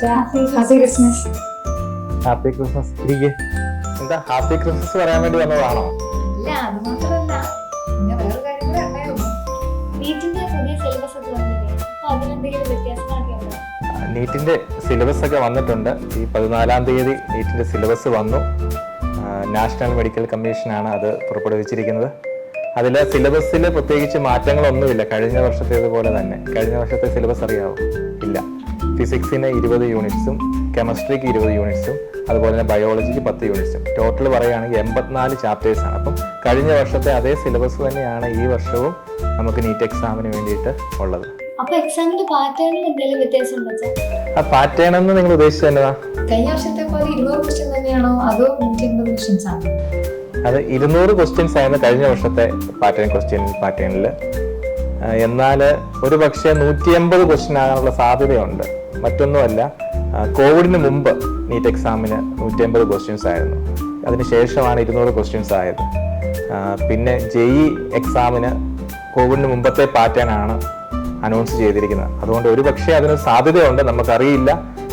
Happy Christmas. Happy Christmas. ഇരിക്കെ. എന്താ happy Christmas പറയാൻ വേണ്ടി വന്നതാണോ? ഇല്ല, അത് മാത്രമല്ല, പിന്നെ വേറെ കാര്യം കൂടെ ഉണ്ടായിരുന്നു. നീറ്റിന്റെ പുതിയ സിലബസ് ഒക്കെ വന്നില്ലേ, അപ്പൊ അതിലെന്തെങ്കിലും വ്യത്യാസങ്ങളൊക്കെ ഉണ്ടോ? നീറ്റിന്റെ സിലബസ് ഒക്കെ വന്നിട്ടുണ്ട്. ഈ 14-ാം തീയതി നീറ്റിന്റെ സിലബസ് വന്നു. നാഷണൽ മെഡിക്കൽ കമ്മീഷനാണ് അത് പുറപ്പെടുവിച്ചിരിക്കുന്നത്. അതിൽ സിലബസിൽ പ്രത്യേകിച്ച് മാറ്റങ്ങളൊന്നുമില്ല. കഴിഞ്ഞ വർഷത്തേതുപോലെ തന്നെ. കഴിഞ്ഞ വർഷത്തെ സിലബസ് അറിയാവോ? ഇല്ല. ഫിസിക്സിന് 20 യൂണിറ്റ്സും കെമിസ്ട്രിക്ക് 20 യൂണിറ്റ്സും അതുപോലെ തന്നെ ബയോളജിക്ക് 10 യൂണിറ്റ്സും ടോട്ടൽ പറയുകയാണെങ്കിൽ 84 ചാപ്റ്റേഴ്സാണ്. അപ്പം കഴിഞ്ഞ വർഷത്തെ അതേ സിലബസ് തന്നെയാണ് ഈ വർഷവും നമുക്ക് നീറ്റ് എക്സാമിന് വേണ്ടിയിട്ട് ഉള്ളത്. അപ്പൊ എക്സാമിന്റെ പാറ്റേണിൽ എന്തെങ്കിലും വ്യത്യാസം ഉണ്ടോ? ആ പാറ്റേൺ എന്ന് നിങ്ങൾ ഉദ്ദേശിച്ചത് എന്നതാ? കഴിഞ്ഞ വർഷത്തെ പോലെ 200 ക്വസ്റ്റ്യൻ തന്നെയാണോ അതോ 180 ക്വസ്റ്റ്യൻസ് ആണോ? അത് 200 ക്വസ്റ്റ്യൻസ് ആയിരുന്നു കഴിഞ്ഞ വർഷത്തെ പാറ്റേണിൽ. എന്നാൽ ഒരു പക്ഷേ 180 ക്വസ്റ്റ്യൻ ആകാനുള്ള സാധ്യതയുണ്ട്. മറ്റൊന്നുമല്ല, കോവിഡിന് മുമ്പ് നീറ്റ് എക്സാമിന് 180 ക്വസ്റ്റ്യൻസ് ആയിരുന്നു. അതിനുശേഷമാണ് 200 ക്വസ്റ്റ്യൻസ് ആയത്. പിന്നെ JEE എക്സാമിന് കോവിഡിന് മുമ്പത്തെ പാറ്റേൺ ആണ് അനൗൺസ് ചെയ്തിരിക്കുന്നത്. അതുകൊണ്ട് ഒരു പക്ഷേ അതിന് സാധ്യതയുണ്ട്, നമുക്കറിയില്ല.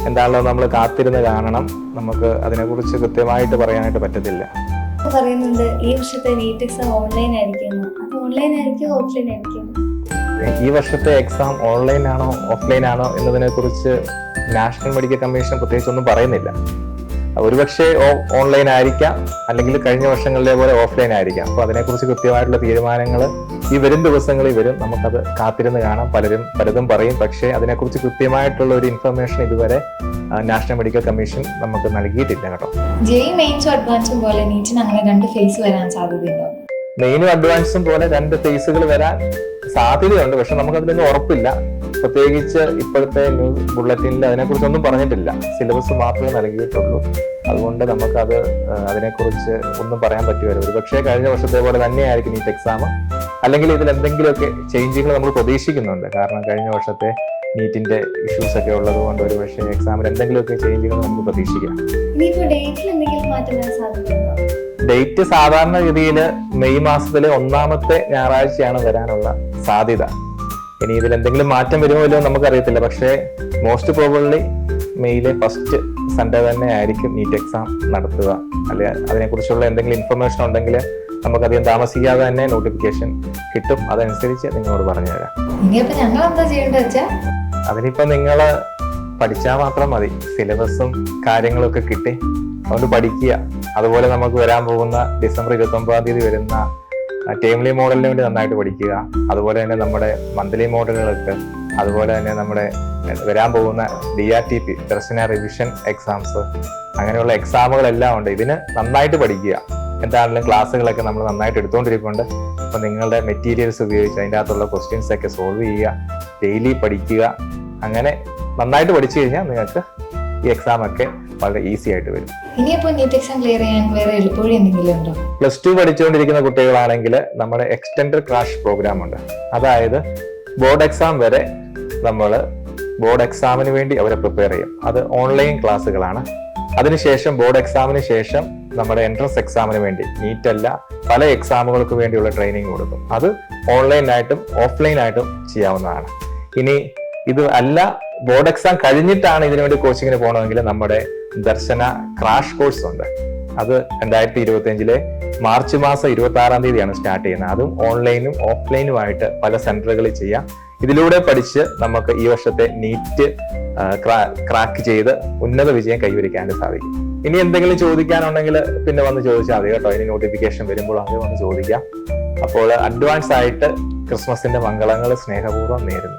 എന്താണല്ലോ, നമ്മൾ കാത്തിരുന്ന് കാണണം. നമുക്ക് അതിനെക്കുറിച്ച് കൃത്യമായിട്ട് പറയാനായിട്ട് പറ്റത്തില്ല. പറയുന്നുണ്ട് ഈ വർഷത്തെ നീറ്റ് എക്സാം ഓൺലൈൻ ആയിരിക്കും. അത് ഓൺലൈൻ ആയിരിക്കും ഓഫ്ലൈൻ ആയിരിക്കും? ഈ വർഷത്തെ എക്സാം ഓൺലൈൻ ആണോ ഓഫ്ലൈൻ ആണോ എന്നതിനെ കുറിച്ച് നാഷണൽ മെഡിക്കൽ കമ്മീഷൻ പ്രത്യേകിച്ച് ഒന്നും പറയുന്നില്ല. ഒരുപക്ഷെ ഓൺലൈൻ ആയിരിക്കാം, അല്ലെങ്കിൽ കഴിഞ്ഞ വർഷങ്ങളിലെ പോലെ ഓഫ്ലൈൻ ആയിരിക്കാം. അപ്പോൾ അതിനെക്കുറിച്ച് കൃത്യമായിട്ടുള്ള തീരുമാനങ്ങൾ ഈ വരും ദിവസങ്ങളിൽ വരും. നമുക്കത് കാത്തിരുന്ന് കാണാം. പലതും പറയും, പക്ഷേ അതിനെക്കുറിച്ച് കൃത്യമായിട്ടുള്ള ഒരു ഇൻഫർമേഷൻ ഇതുവരെ നാഷണൽ മെഡിക്കൽ കമ്മീഷൻ നമുക്ക് നൽകിയിട്ടില്ല കേട്ടോ. JEE മെയിൻസും അഡ്വാൻസും പോലെ നീറ്റിന് അങ്ങനെ 2 ഫേസ് വരാൻ സാധ്യതയുണ്ടോ? മെയിനും അഡ്വാൻസും പോലെ 2 ഫേസുകൾ വരാൻ സാധ്യതയുണ്ട്. പക്ഷെ നമുക്കതിലൊന്നും ഉറപ്പില്ല. പ്രത്യേകിച്ച് ഇപ്പോഴത്തെ ന്യൂസ് ബുള്ളറ്റിനിൽ അതിനെക്കുറിച്ചൊന്നും പറഞ്ഞിട്ടില്ല. സിലബസ് മാത്രമേ നൽകിയിട്ടുള്ളൂ. അതുകൊണ്ട് നമുക്കത് അതിനെക്കുറിച്ച് ഒന്നും പറയാൻ പറ്റുമല്ലോ. ഒരു പക്ഷേ കഴിഞ്ഞ വർഷത്തെ പോലെ തന്നെയായിരിക്കും നീറ്റ് എക്സാം, അല്ലെങ്കിൽ ഇതിൽ എന്തെങ്കിലുമൊക്കെ ചേഞ്ചുകൾ നമ്മൾ പ്രതീക്ഷിക്കുന്നുണ്ട്. കാരണം കഴിഞ്ഞ വർഷത്തെ നീറ്റിന്റെ ഇഷ്യൂസ് ഒക്കെ ഉള്ളത് കൊണ്ട് ഒരു പക്ഷേ എക്സാമിൽ എന്തെങ്കിലുമൊക്കെ ചേഞ്ചുകൾ നമുക്ക് പ്രതീക്ഷിക്കാം. ഡേറ്റ് സാധാരണ രീതിയിൽ മെയ് മാസത്തിലെ 1-ാമത്തെ ഞായറാഴ്ചയാണ് വരാനുള്ള സാധ്യത. ഇനി ഇതിൽ എന്തെങ്കിലും മാറ്റം വരുമല്ലോ നമുക്കറിയത്തില്ല. പക്ഷേ മോസ്റ്റ് പ്രോബബ്ലി മെയ്യിലെ ഫസ്റ്റ് സൺഡേ തന്നെ ആയിരിക്കും നീറ്റ് എക്സാം നടത്തുക. അല്ലെ, അതിനെക്കുറിച്ചുള്ള എന്തെങ്കിലും ഇൻഫർമേഷൻ ഉണ്ടെങ്കിൽ നമുക്കധികം താമസിക്കാതെ തന്നെ നോട്ടിഫിക്കേഷൻ കിട്ടും. അതനുസരിച്ച് നിങ്ങളോട് പറഞ്ഞുതരാം. അതിനിപ്പോ നിങ്ങൾ പഠിച്ചാൽ മാത്രം മതി. സിലബസും കാര്യങ്ങളും ഒക്കെ കിട്ടി അതുകൊണ്ട് പഠിക്കുക. അതുപോലെ നമുക്ക് വരാൻ പോകുന്ന ഡിസംബർ 29-ാം തീയതി വരുന്ന ടേംലി മോഡലിന് വേണ്ടി നന്നായിട്ട് പഠിക്കുക. അതുപോലെ തന്നെ നമ്മുടെ മന്ത്ലി മോഡലുകൾക്ക്, അതുപോലെ തന്നെ നമ്മുടെ വരാൻ പോകുന്ന DRTP ദർശന റിവിഷൻ എക്സാംസ്, അങ്ങനെയുള്ള എക്സാമുകളെല്ലാം ഉണ്ട്. ഇതിന് നന്നായിട്ട് പഠിക്കുക. എന്താണെങ്കിലും ക്ലാസ്സുകളൊക്കെ നമ്മൾ നന്നായിട്ട് എടുത്തുകൊണ്ടിരിക്കുന്നുണ്ട്. അപ്പോൾ നിങ്ങളുടെ മെറ്റീരിയൽസ് ഉപയോഗിച്ച് അതിൻ്റെ അകത്തുള്ള ക്വസ്റ്റ്യൻസ് ഒക്കെ സോൾവ് ചെയ്യുക, ഡെയിലി പഠിക്കുക. അങ്ങനെ നന്നായിട്ട് പഠിച്ചു കഴിഞ്ഞാൽ നിങ്ങൾക്ക് ഈ എക്സാം ഒക്കെ വളരെ ഈസി ആയിട്ട് വരും. +2 പഠിച്ചുകൊണ്ടിരിക്കുന്ന കുട്ടികളാണെങ്കിൽ നമ്മുടെ എക്സ്റ്റൻഡഡ് ക്രാഷ് പ്രോഗ്രാം ഉണ്ട്. അതായത് ബോർഡ് എക്സാം വരെ നമ്മൾ ബോർഡ് എക്സാമിന് വേണ്ടി അവരെ പ്രിപ്പയർ ചെയ്യും. അത് ഓൺലൈൻ ക്ലാസ്സുകളാണ്. അതിനുശേഷം ബോർഡ് എക്സാമിന് ശേഷം നമ്മുടെ എൻട്രൻസ് എക്സാമിന് വേണ്ടി, നീറ്റ് അല്ല പല എക്സാമുകൾക്ക് വേണ്ടിയുള്ള ട്രെയിനിങ് കൊടുക്കും. അത് ഓൺലൈനായിട്ടും ഓഫ്ലൈനായിട്ടും ചെയ്യാവുന്നതാണ്. ഇനി ഇത് അല്ല, ബോർഡ് എക്സാം കഴിഞ്ഞിട്ടാണ് ഇതിനുവേണ്ടി കോച്ചിങ്ങിന് പോകണമെങ്കിൽ നമ്മുടെ ദർശന ക്രാഷ് കോഴ്സ് ഉണ്ട്. അത് 2025 മാർച്ച് മാസം 26-ാം തീയതിയാണ് സ്റ്റാർട്ട് ചെയ്യുന്നത്. അതും ഓൺലൈനും ഓഫ്ലൈനുമായിട്ട് പല സെന്ററുകളിൽ ചെയ്യാം. ഇതിലൂടെ പഠിച്ച് നമുക്ക് ഈ വർഷത്തെ നീറ്റ് ക്രാക്ക് ചെയ്ത് ഉന്നത വിജയം കൈവരിക്കാനും സാധിക്കും. ഇനി എന്തെങ്കിലും ചോദിക്കാനുണ്ടെങ്കിൽ പിന്നെ വന്ന് ചോദിച്ചാൽ മതി കേട്ടോ. ഇനി നോട്ടിഫിക്കേഷൻ വരുമ്പോൾ അത് വന്ന് ചോദിക്കാം. അപ്പോൾ അഡ്വാൻസ് ആയിട്ട് ക്രിസ്മസിന്റെ മംഗളങ്ങൾ സ്നേഹപൂർവ്വം നേരുന്നു.